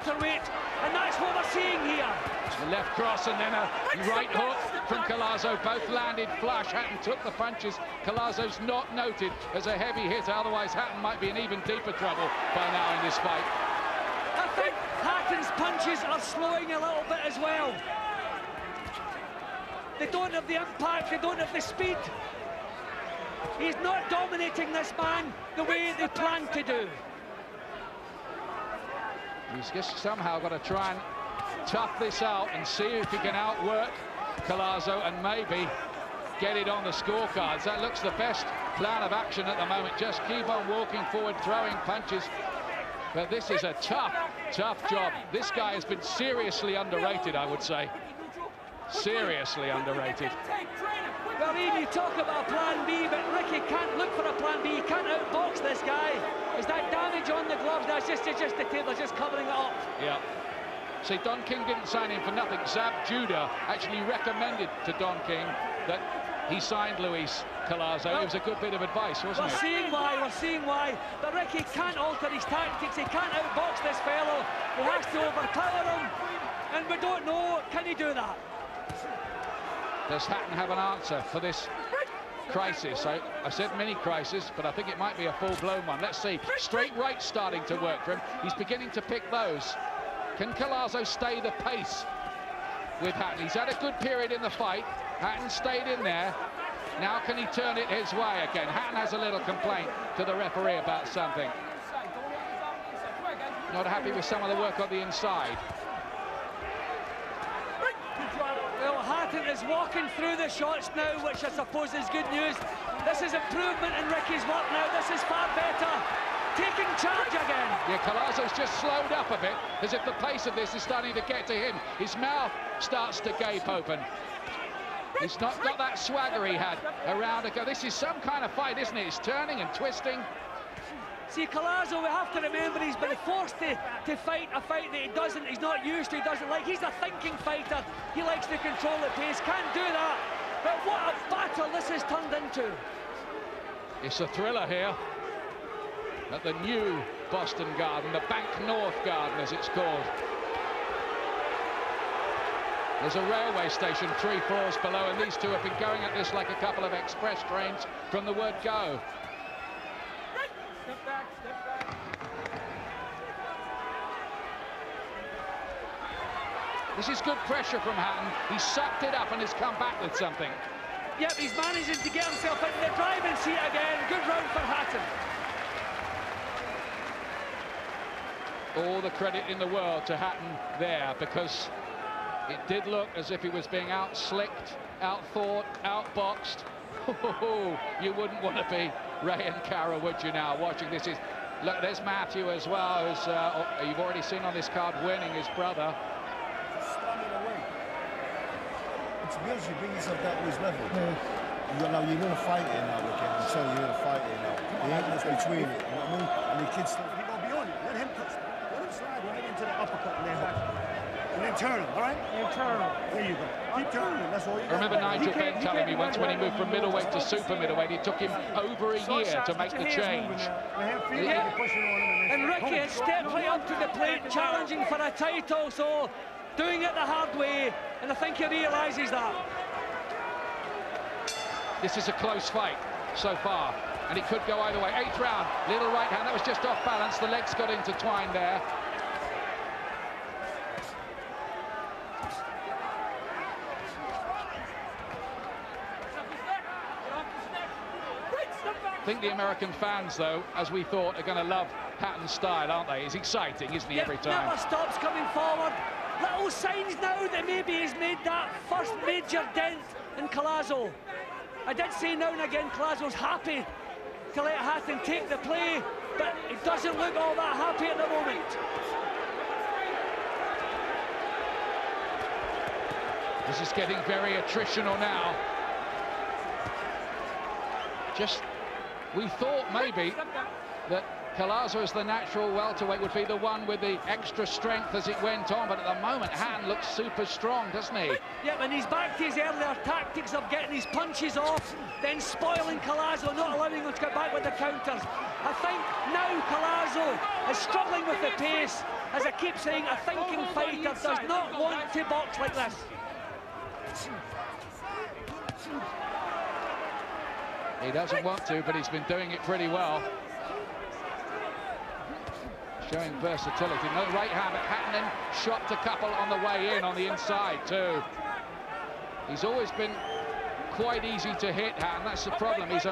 welterweight, and that's what we're seeing here. The left cross and then a right hook from Collazo. Both landed flush. Hatton took the punches. Collazo's not noted as a heavy hitter, otherwise Hatton might be in even deeper trouble by now in this fight. I think Hatton's punches are slowing a little bit as well. They don't have the impact, they don't have the speed. He's not dominating this man the way they planned to do. He's just somehow got to try and tough this out and see if he can outwork Collazo and maybe get it on the scorecards. That looks the best plan of action at the moment. Just keep on walking forward, throwing punches. But this is a tough, tough job. This guy has been seriously underrated, I would say. Seriously underrated. Well, Ian, you talk about a plan B, but Ricky can't look for a plan B. He can't outbox this guy. Is that damage on the gloves? That's just the table, just covering it up. Yeah. See, Don King didn't sign him for nothing. Zab Judah actually recommended to Don King that he signed Luis Collazo. Well, it was a good bit of advice, wasn't it? We're seeing why. But Ricky can't alter his tactics. He can't outbox this fellow. He has to overpower him. And we don't know, can he do that? Does Hatton have an answer for this crisis? I said mini crisis, but I think it might be a full-blown one. Let's see. Straight right starting to work for him. He's beginning to pick those. Can Collazo stay the pace with Hatton? He's had a good period in the fight. Hatton stayed in there. Now can he turn it his way again? Hatton has a little complaint to the referee about something. Not happy with some of the work on the inside. Well, Hatton is walking through the shots now, which I suppose is good news. This is improvement in Ricky's work now. This is far better. Taking charge again. Yeah, Collazo's just slowed up a bit, as if the pace of this is starting to get to him. His mouth starts to gape open. He's not got that swagger he had around ago. This is some kind of fight, isn't it? It's turning and twisting. See, Collazo, we have to remember, he's been forced to fight a fight that he's not used to, he doesn't like. He's a thinking fighter. He likes to control the pace, can't do that. But what a battle this has turned into. It's a thriller here at the new Boston Garden, the Bank North Garden as it's called. There's a railway station 3 floors below, and these two have been going at this like a couple of express trains from the word go. Step back, step back. This is good pressure from Hatton. He's sucked it up and has come back with something. Yep, he's managing to get himself into the driving seat again. Good round for Hatton. All the credit in the world to Hatton there, because it did look as if he was being out-slicked, out-thought, out-boxed. You wouldn't want to be Ray and Cara, would you now, watching this? Look, there's Matthew as well, who's you've already seen on this card winning his brother. To be honest, you bring yourself down to his level. You're going to fight it now, look, I'm telling you, you're going to fight it now. The ain't much between it, you know what I mean? And the kids still... He gonna be on it. Let him slide right into the uppercut and then back. And then turn him, all right? And turn him. There you go. Keep turning him, that's all you got. I remember Nigel Benn telling me once when he moved from middleweight to super middleweight, it took him over a year to make the change. And Ricky has stepped right up to the plate, challenging for a title, so doing it the hard way, and I think he realises that. This is a close fight so far, and it could go either way. 8th round, little right hand, that was just off balance. The legs got intertwined there. I think the American fans, though, as we thought, are going to love Hatton's style, aren't they? It's exciting, isn't he, every time? Never stops coming forward. Little signs now that maybe he's made that first major dent in Collazo. I did say now and again Collazo's happy to let Hatton take the play, but he doesn't look all that happy at the moment. This is getting very attritional now. Just, we thought maybe that Collazo as the natural welterweight would be the one with the extra strength as it went on, but at the moment Hatton looks super strong, doesn't he? Yeah, and he's back to his earlier tactics of getting his punches off, then spoiling Collazo, not allowing him to get back with the counters. I think now Collazo is struggling with the pace. As I keep saying, a thinking fighter does not want to box like this. He doesn't want to, but he's been doing it pretty well. Showing versatility. No right hand, but Hatton then shot a couple on the way in on the inside too. He's always been quite easy to hit, Hatton. That's the problem. He's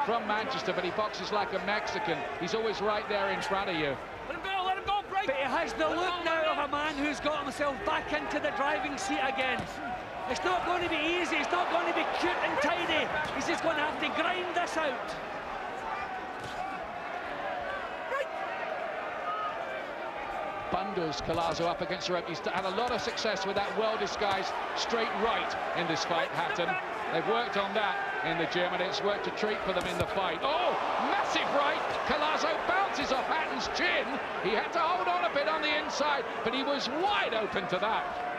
from Manchester, but he boxes like a Mexican. He's always right there in front of you. Let him go, break. But he has the look now of a man who's got himself back into the driving seat again. It's not going to be easy. It's not going to be cute and tidy. He's just going to have to grind this out. Bundles collazo up against the rope. He's had a lot of success with that well-disguised straight right in this fight, Hatton. They've worked on that in the gym, and it's worked a treat for them in the fight. Oh, massive right. Collazo bounces off Hatton's chin. He had to hold on a bit on the inside, but he was wide open to that.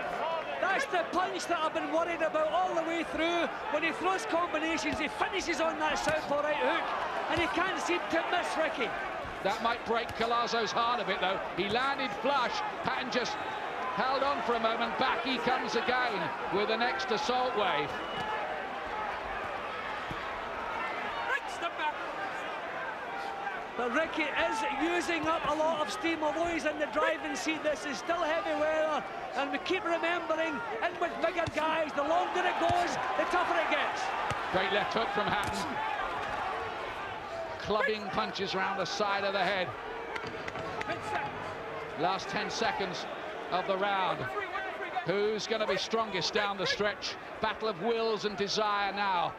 That's the punch that I've been worried about all the way through. When he throws combinations, he finishes on that southpaw right hook, and he can't seem to miss Ricky. That might break Collazo's heart a bit, though. He landed flush. Hatton just held on for a moment. Back he comes again with the next assault wave. But Ricky is using up a lot of steam, although he's in the driving seat. This is still heavy weather, and we keep remembering, in with bigger guys, the longer it goes, the tougher it gets. Great left hook from Hatton. Clubbing punches around the side of the head. Last 10 seconds of the round. Who's going to be strongest down the stretch? Battle of wills and desire now.